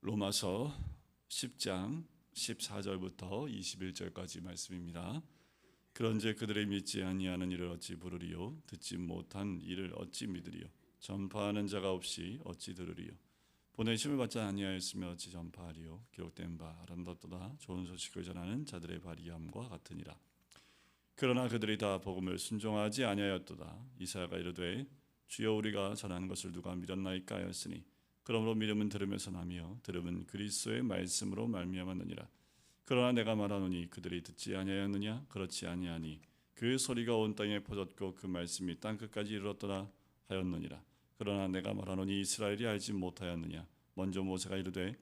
로마서 10장 14절부터 21절까지 말씀입니다. 그런즉 그들이 믿지 아니하는 일을 어찌 부르리요? 듣지 못한 일을 어찌 믿으리요? 전파하는 자가 없이 어찌 들으리요? 보내심을 받지 아니하였으며 어찌 전파하리요? 기록된 바 아름답도다 좋은 소식을 전하는 자들의 발이함과 같으니라. 그러나 그들이 다 복음을 순종하지 아니하였도다. 이사야가 이르되 주여 우리가 전하는 것을 누가 믿었나이까 하였으니 그러므로 믿음은 들음에서 나며 들음은 그리스도의 말씀으로 말미암았느니라. 그러나 내가 말하노니 그들이 듣지 아니하였느냐? 그렇지 아니하니 그 소리가 온 땅에 퍼졌고 그 말씀이 땅 끝까지 이르렀더라 하였느니라. 그러나 내가 말하노니 이스라엘이 알지 못하였느냐? 먼저 모세가 이르되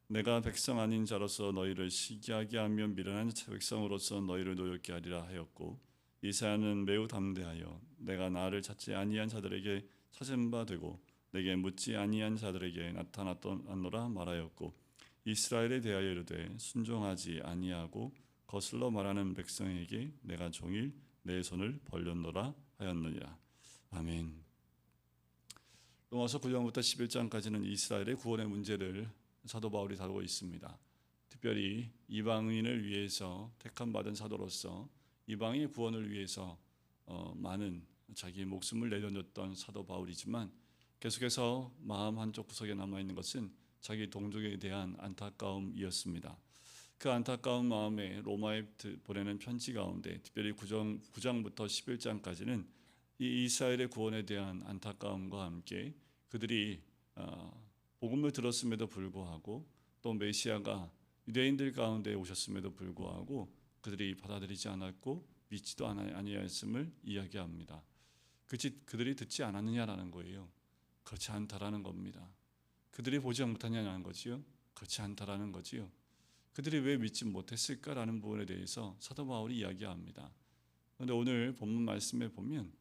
내가 백성 아닌 자로서 너희를 시기하게 하며 미련한 백성으로서 너희를 노엽게 하리라 하였고, 이사야는 매우 담대하여 내가 나를 찾지 아니한 자들에게 찾은 바 되고 내게 묻지 아니한 자들에게 나타났노라 말하였고, 이스라엘에 대하여 이르되 순종하지 아니하고 거슬러 말하는 백성에게 내가 종일 내 손을 벌렸노라 하였느니라. 아멘. 로마서 9장부터 11장까지는 이스라엘의 구원의 문제를 사도 바울이 다루고 있습니다. 특별히 이방인을 위해서 택함 받은 사도로서 이방인의 구원을 위해서 많은 자기의 목숨을 내려놓았던 사도 바울이지만, 계속해서 마음 한쪽 구석에 남아있는 것은 자기 동족에 대한 안타까움이었습니다. 그 안타까운 마음에 로마에 보내는 편지 가운데 특별히 9장부터 11장까지는 이 이스라엘의 구원에 대한 안타까움과 함께 그들이 복음을 들었음에도 불구하고 또 메시아가 유대인들 가운데 오셨음에도 불구하고 그들이 받아들이지 않았고 믿지도 아니하였음을 이야기합니다. 그들이 듣지 않았느냐라는 거예요. 그렇지 않다라는 겁니다. 그들이 보지 못하냐는 거지요. 그렇지 않다라는 거지요. 그들이 왜 믿지 못했을까라는 부분에 대해서 사도 바울이 이야기합니다. 그런데 오늘 본문 말씀에 보면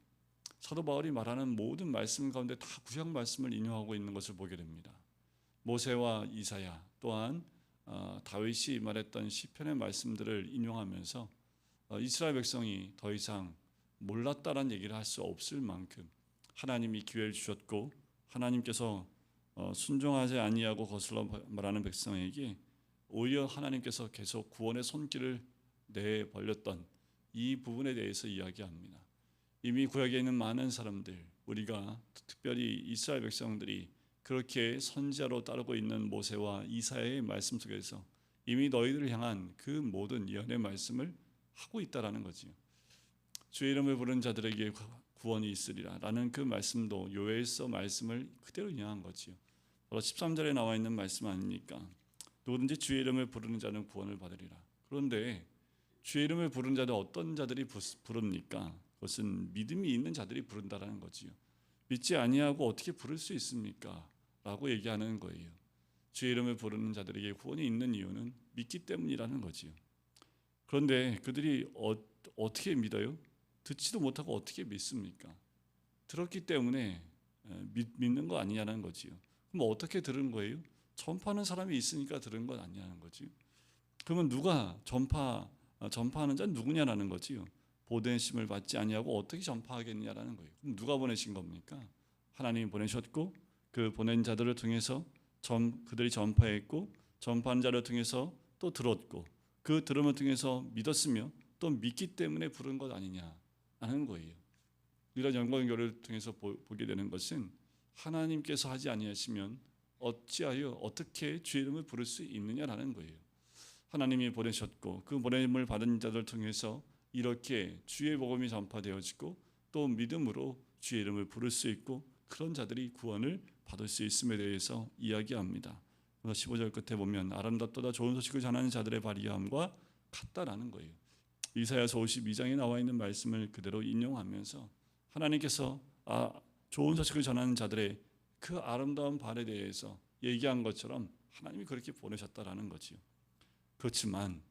사도 바울이 말하는 모든 말씀 가운데 다 구약 말씀을 인용하고 있는 것을 보게 됩니다. 모세와 이사야 또한 다윗이 말했던 시편의 말씀들을 인용하면서 이스라엘 백성이 더 이상 몰랐다라는 얘기를 할 수 없을 만큼 하나님이 기회를 주셨고 하나님께서 순종하지 아니하고 거슬러 말하는 백성에게 오히려 하나님께서 계속 구원의 손길을 내벌렸던 이 부분에 대해서 이야기합니다. 이미 구약에 있는 많은 사람들, 우리가 특별히 이스라엘 백성들이 그렇게 선지자로 따르고 있는 모세와 이사야의 말씀 속에서 이미 너희들을 향한 그 모든 예언의 말씀을 하고 있다라는 거지요. 주의 이름을 부르는 자들에게 구원이 있으리라 라는 그 말씀도 요엘서 말씀을 그대로 인용한 거지요. 바로 13절에 나와 있는 말씀 아닙니까? 누구든지 주의 이름을 부르는 자는 구원을 받으리라. 그런데 주의 이름을 부르는 자들 어떤 자들이 부릅니까? 그것은 믿음이 있는 자들이 부른다라는 거지요. 믿지 아니하고 어떻게 부를 수 있습니까? 라고 얘기하는 거예요. 주의 이름을 부르는 자들에게 구원이 있는 이유는 믿기 때문이라는 거지요. 그런데 그들이 어떻게 믿어요? 듣지도 못하고 어떻게 믿습니까? 들었기 때문에 믿는 거 아니냐는 거지요. 그럼 어떻게 들은 거예요? 전파하는 사람이 있으니까 들은 건 아니냐는 거지요. 그러면 누가 전파하는 자는 누구냐라는 거지요. 보내심을 받지 아니하고 어떻게 전파하겠느냐라는 거예요. 그럼 누가 보내신 겁니까? 하나님이 보내셨고 그 보낸 자들을 통해서 그들이 전파했고 전파한 자를 통해서 또 들었고 그 들음을 통해서 믿었으며 또 믿기 때문에 부른 것 아니냐라는 거예요. 이런 연관교를 통해서 보게 되는 것은 하나님께서 하지 아니하시면 어찌하여 어떻게 주의 이름을 부를 수 있느냐라는 거예요. 하나님이 보내셨고 그 보냄을 받은 자들 통해서 이렇게 주의 복음이 전파되어지고 또 믿음으로 주의 이름을 부를 수 있고 그런 자들이 구원을 받을 수 있음에 대해서 이야기합니다. 15절 끝에 보면 아름답도다 좋은 소식을 전하는 자들의 발이함과 같다라는 거예요. 이사야서 52장에 나와 있는 말씀을 그대로 인용하면서 하나님께서 좋은 소식을 전하는 자들의 그 아름다운 발에 대해서 얘기한 것처럼 하나님이 그렇게 보내셨다라는 거지요. 그렇지만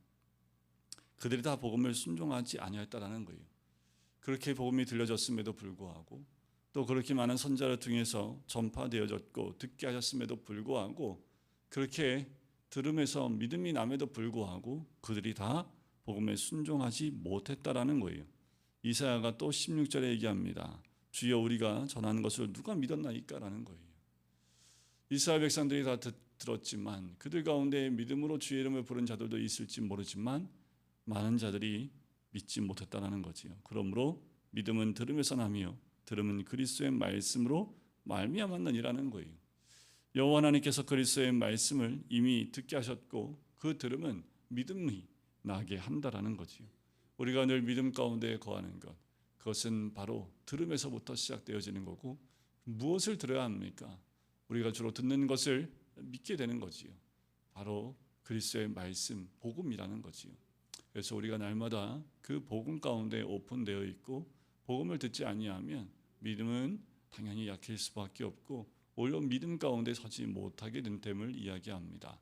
그들이 다 복음을 순종하지 아니했다라는 거예요. 그렇게 복음이 들려졌음에도 불구하고 또 그렇게 많은 선자를 통해서 전파되어졌고 듣게 하셨음에도 불구하고 그렇게 들음에서 믿음이 남에도 불구하고 그들이 다 복음에 순종하지 못했다라는 거예요. 이사야가 또 16절에 얘기합니다. 주여 우리가 전하는 것을 누가 믿었나이까 라는 거예요. 이스라엘 백성들이 다 들었지만 그들 가운데 믿음으로 주의 이름을 부른 자들도 있을지 모르지만 많은 자들이 믿지 못했다라는 거지요. 그러므로 믿음은 들음에서 나며 들음은 그리스도의 말씀으로 말미암았느니라는 거예요. 여호와 하나님께서 그리스도의 말씀을 이미 듣게 하셨고 그 들음은 믿음이 나게 한다라는 거지요. 우리가 늘 믿음 가운데 거하는 것, 그것은 바로 들음에서부터 시작되어지는 거고, 무엇을 들어야 합니까? 우리가 주로 듣는 것을 믿게 되는 거지요. 바로 그리스도의 말씀, 복음이라는 거지요. 그래서 우리가 날마다 그 복음 가운데 오픈되어 있고 복음을 듣지 아니하면 믿음은 당연히 약해질 수밖에 없고 오히려 믿음 가운데 서지 못하게 된 됨을 이야기합니다.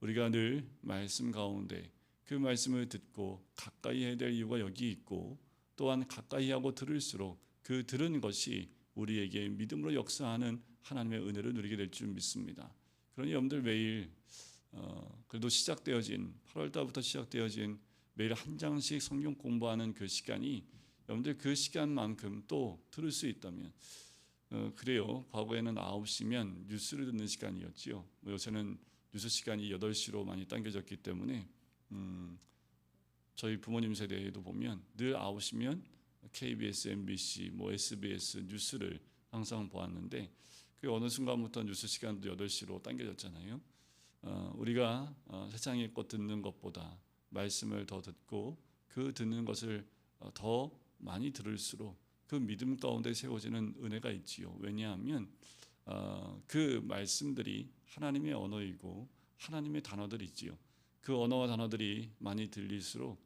우리가 늘 말씀 가운데 그 말씀을 듣고 가까이 해야 될 이유가 여기 있고, 또한 가까이 하고 들을수록 그 들은 것이 우리에게 믿음으로 역사하는 하나님의 은혜를 누리게 될 줄 믿습니다. 그러니 여러분들 매일 그래도 시작되어진 8월 달부터 시작되어진 매일 한 장씩 성경 공부하는 그 시간이 여러분들 그 시간만큼 또 들을 수 있다면, 그래요. 과거에는 9시면 뉴스를 듣는 시간이었지요. 요새는 뉴스 시간이 8시로 많이 당겨졌기 때문에 저희 부모님 세대에도 보면 늘 9시면 KBS, MBC, SBS 뉴스를 항상 보았는데, 그 어느 순간부터 뉴스 시간도 8시로 당겨졌잖아요. 우리가 세상의 것 듣는 것보다 말씀을 더 듣고 그 듣는 것을 더 많이 들을수록 그 믿음 가운데 세워지는 은혜가 있지요. 왜냐하면 그 말씀들이 하나님의 언어이고 하나님의 단어들이지요. 그 언어와 단어들이 많이 들릴수록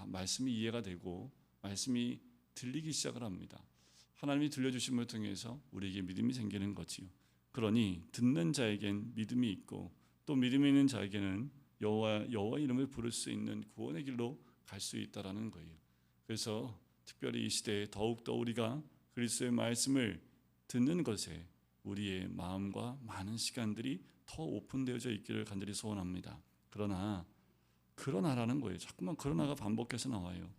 말씀이 이해가 되고 말씀이 들리기 시작을 합니다. 하나님이 들려주심을 통해서 우리에게 믿음이 생기는 거지요. 그러니 듣는 자에겐 믿음이 있고 또 믿음이 있는 자에게는 여호와 이름을 부를 수 있는 구원의 길로 갈 수 있다라는 거예요. 그래서 특별히 이 시대에 더욱더 우리가 그리스도의 말씀을 듣는 것에 우리의 마음과 많은 시간들이 더 오픈되어져 있기를 간절히 소원합니다. 그러나라는 거예요. 자꾸만 그러나가 반복해서 나와요.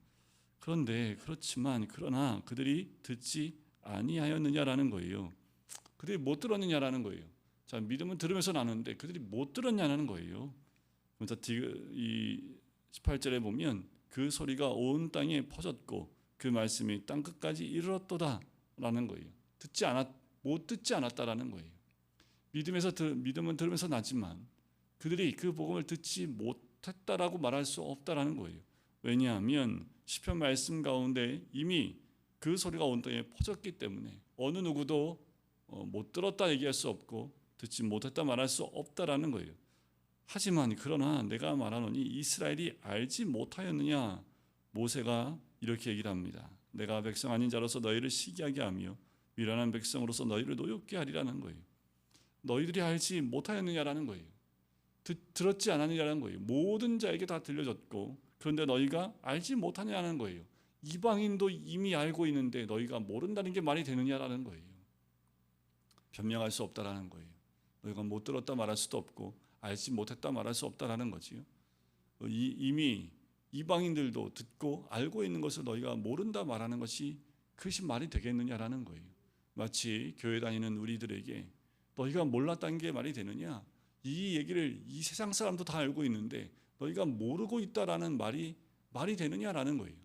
그러나 그들이 듣지 아니하였느냐라는 거예요. 그들이 못 들었느냐라는 거예요. 자, 믿음은 들으면서 나누는데 그들이 못 들었냐는 거예요. 그래서 이 18절에 보면 그 소리가 온 땅에 퍼졌고 그 말씀이 땅 끝까지 이르렀도다라는 거예요. 못 듣지 않았다라는 거예요. 믿음은 들으면서 나지만 그들이 그 복음을 듣지 못했다라고 말할 수 없다라는 거예요. 왜냐하면 시편 말씀 가운데 이미 그 소리가 온 땅에 퍼졌기 때문에 어느 누구도 못 들었다 얘기할 수 없고 듣지 못했다 말할 수 없다라는 거예요. 하지만 그러나 내가 말하노니 이스라엘이 알지 못하였느냐. 모세가 이렇게 얘기를 합니다. 내가 백성 아닌 자로서 너희를 시기하게 하며 미련한 백성으로서 너희를 노엽게 하리라는 거예요. 너희들이 알지 못하였느냐라는 거예요. 들었지 않았느냐라는 거예요. 모든 자에게 다 들려졌고 그런데 너희가 알지 못하냐는 거예요. 이방인도 이미 알고 있는데 너희가 모른다는 게 말이 되느냐라는 거예요. 변명할 수 없다라는 거예요. 너희가 못 들었다 말할 수도 없고 알지 못했다 말할 수 없다라는 거지요. 이미 이방인들도 듣고 알고 있는 것을 너희가 모른다 말하는 것이 그것이 말이 되겠느냐라는 거예요. 마치 교회 다니는 우리들에게 너희가 몰랐다는 게 말이 되느냐? 이 얘기를 이 세상 사람도 다 알고 있는데 너희가 모르고 있다라는 말이 되느냐라는 거예요.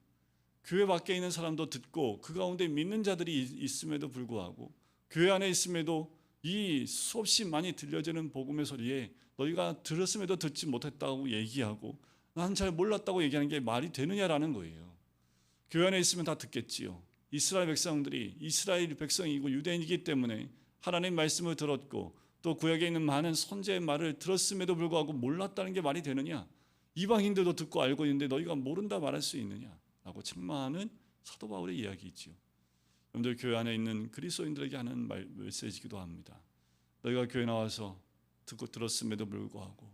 교회 밖에 있는 사람도 듣고 그 가운데 믿는 자들이 있음에도 불구하고 교회 안에 있음에도 이 수없이 많이 들려지는 복음의 소리에 너희가 들었음에도 듣지 못했다고 얘기하고 난 잘 몰랐다고 얘기하는 게 말이 되느냐라는 거예요. 교회 안에 있으면 다 듣겠지요. 이스라엘 백성들이 이스라엘 백성이고 유대인이기 때문에 하나님의 말씀을 들었고 또 구약에 있는 많은 선지의 말을 들었음에도 불구하고 몰랐다는 게 말이 되느냐? 이방인들도 듣고 알고 있는데 너희가 모른다 말할 수 있느냐? 라고 책망하는 사도 바울의 이야기이지요. 여러분들 교회 안에 있는 그리스도인들에게 하는 메시지이기도 합니다. 너희가 교회 나와서 듣고 들었음에도 불구하고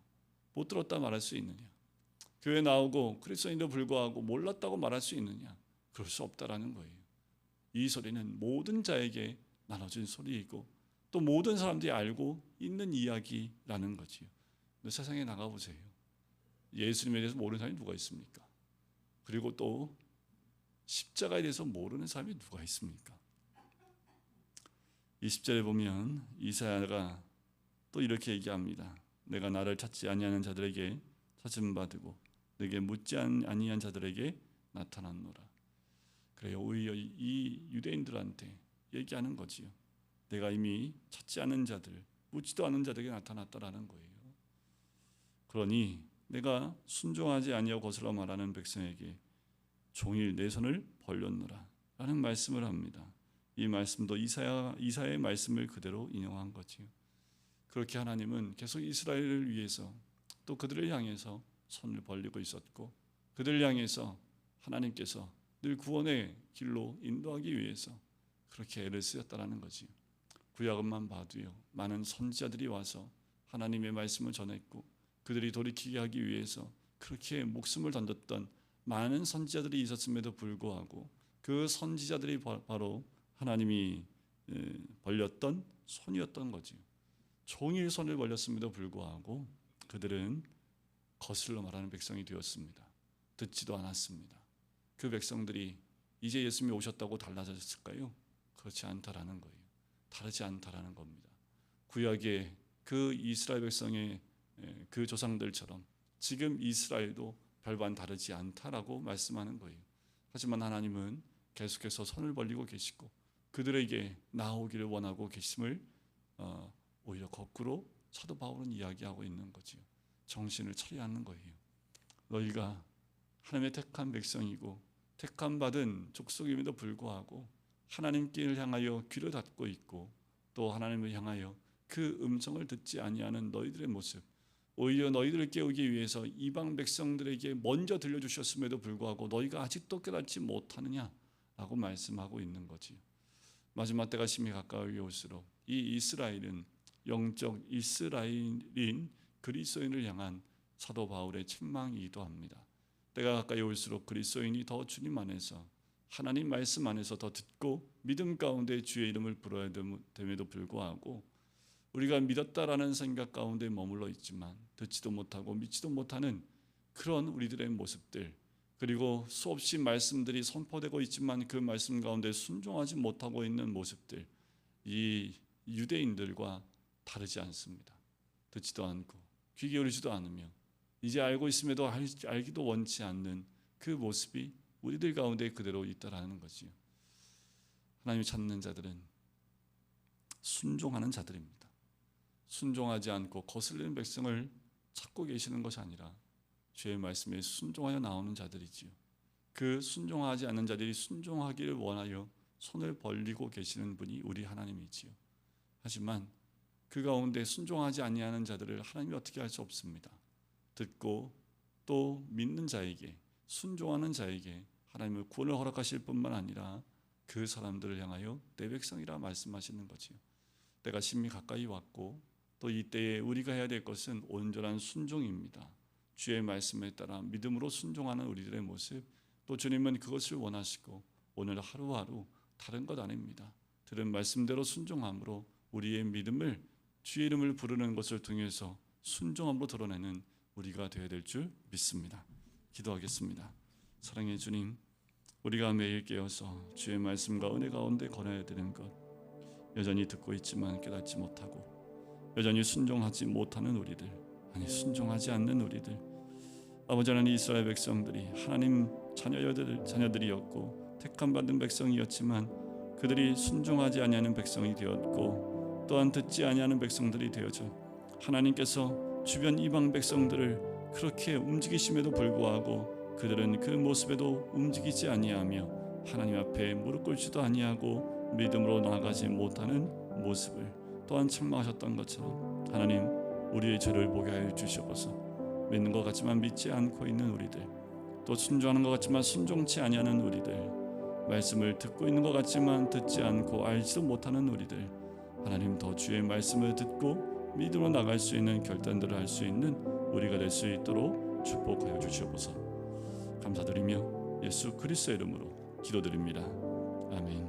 못 들었다 말할 수 있느냐? 교회 나오고 그리스도인도 불구하고 몰랐다고 말할 수 있느냐? 그럴 수 없다라는 거예요. 이 소리는 모든 자에게 나눠진 소리이고 또 모든 사람들이 알고 있는 이야기라는 거지요. 근데 세상에 나가보세요. 예수님에 대해서 모르는 사람이 누가 있습니까? 그리고 또 십자가에 대해서 모르는 사람이 누가 있습니까? 20절에 보면 이사야가 또 이렇게 얘기합니다. 내가 나를 찾지 아니하는 자들에게 찾음 받고 내게 묻지 아니한 자들에게 나타났노라. 그래요. 오히려 이 유대인들한테 얘기하는 거지요. 내가 이미 찾지 않은 자들, 묻지도 않은 자들에게 나타났다라는 거예요. 그러니 내가 순종하지 아니하고 거슬러 말하는 백성에게 종일 내 손을 벌렸노라 라는 말씀을 합니다. 이 말씀도 이사야의 말씀을 그대로 인용한 거지요. 그렇게 하나님은 계속 이스라엘을 위해서 또 그들을 향해서 손을 벌리고 있었고, 그들을 향해서 하나님께서 늘 구원의 길로 인도하기 위해서 그렇게 애를 쓰였다라는 거지요. 구약만 봐도요, 많은 선지자들이 와서 하나님의 말씀을 전했고 그들이 돌이키게 하기 위해서 그렇게 목숨을 던졌던 많은 선지자들이 있었음에도 불구하고 그 선지자들이 바로 하나님이 벌렸던 손이었던 거지요. 종일 손을 벌렸음에도 불구하고 그들은 거슬러 말하는 백성이 되었습니다. 듣지도 않았습니다. 그 백성들이 이제 예수님이 오셨다고 달라졌을까요? 그렇지 않다라는 거예요. 다르지 않다라는 겁니다. 구약의 그 이스라엘 백성의 그 조상들처럼 지금 이스라엘도 별반 다르지 않다라고 말씀하는 거예요. 하지만 하나님은 계속해서 손을 벌리고 계시고 그들에게 나오기를 원하고 계심을 오히려 거꾸로 사도 바울은 이야기하고 있는 거지요. 정신을 차리하는 거예요. 너희가 하나님의 택한 백성이고 택함 받은 족속임에도 불구하고 하나님께 향하여 귀를 닫고 있고 또 하나님을 향하여 그 음성을 듣지 아니하는 너희들의 모습, 오히려 너희들을 깨우기 위해서 이방 백성들에게 먼저 들려주셨음에도 불구하고 너희가 아직도 깨닫지 못하느냐라고 말씀하고 있는 거지요. 마지막 때가 심히 가까이 올수록 이 이스라엘은 영적 이스라엘인 그리스도인을 향한 사도 바울의 책망이기도 합니다. 때가 가까이 올수록 그리스도인이 더 주님 안에서 하나님 말씀 안에서 더 듣고 믿음 가운데 주의 이름을 불러야 됨에도 불구하고 우리가 믿었다라는 생각 가운데 머물러 있지만 듣지도 못하고 믿지도 못하는 그런 우리들의 모습들, 그리고 수없이 말씀들이 선포되고 있지만 그 말씀 가운데 순종하지 못하고 있는 모습들, 이 유대인들과 다르지 않습니다. 듣지도 않고 귀 기울이지도 않으며 이제 알고 있음에도 알기도 원치 않는 그 모습이 우리들 가운데 그대로 있다라는 거지요. 하나님을 찾는 자들은 순종하는 자들입니다. 순종하지 않고 거슬리는 백성을 찾고 계시는 것이 아니라 주의 말씀에 순종하여 나오는 자들이지요. 그 순종하지 않는 자들이 순종하기를 원하여 손을 벌리고 계시는 분이 우리 하나님이지요. 하지만 그 가운데 순종하지 아니하는 자들을 하나님이 어떻게 할 수 없습니다. 듣고 또 믿는 자에게, 순종하는 자에게 하나님의 구원을 허락하실 뿐만 아니라 그 사람들을 향하여 내 백성이라 말씀하시는 거지요. 때가 심히 가까이 왔고 또 이때에 우리가 해야 될 것은 온전한 순종입니다. 주의 말씀에 따라 믿음으로 순종하는 우리들의 모습, 또 주님은 그것을 원하시고 오늘 하루하루 다른 것 아닙니다. 들은 말씀대로 순종함으로 우리의 믿음을 주의 이름을 부르는 것을 통해서 순종함으로 드러내는 우리가 되어야 될 줄 믿습니다. 기도하겠습니다. 사랑의 주님, 우리가 매일 깨어서 주의 말씀과 은혜 가운데 걸어야 되는 것, 여전히 듣고 있지만 깨닫지 못하고 여전히 순종하지 못하는 우리들, 아니 순종하지 않는 우리들, 아버지 하나님, 이스라엘 백성들이 하나님 자녀들이었고 택함 받은 백성이었지만 그들이 순종하지 아니하는 백성이 되었고 또한 듣지 아니하는 백성들이 되어져 하나님께서 주변 이방 백성들을 그렇게 움직이심에도 불구하고 그들은 그 모습에도 움직이지 아니하며 하나님 앞에 무릎 꿇지도 아니하고 믿음으로 나아가지 못하는 모습을 또한 책망하셨던 것처럼 하나님, 우리의 죄를 보게 하여 주시옵소서. 믿는 것 같지만 믿지 않고 있는 우리들, 또 순종하는 것 같지만 순종치 아니하는 우리들, 말씀을 듣고 있는 것 같지만 듣지 않고 알지도 못하는 우리들, 하나님 더 주의 말씀을 듣고 믿음으로 나갈 수 있는 결단들을 할 수 있는 우리가 될 수 있도록 축복하여 주시옵소서. 감사드리며 예수 그리스도의 이름으로 기도드립니다. 아멘.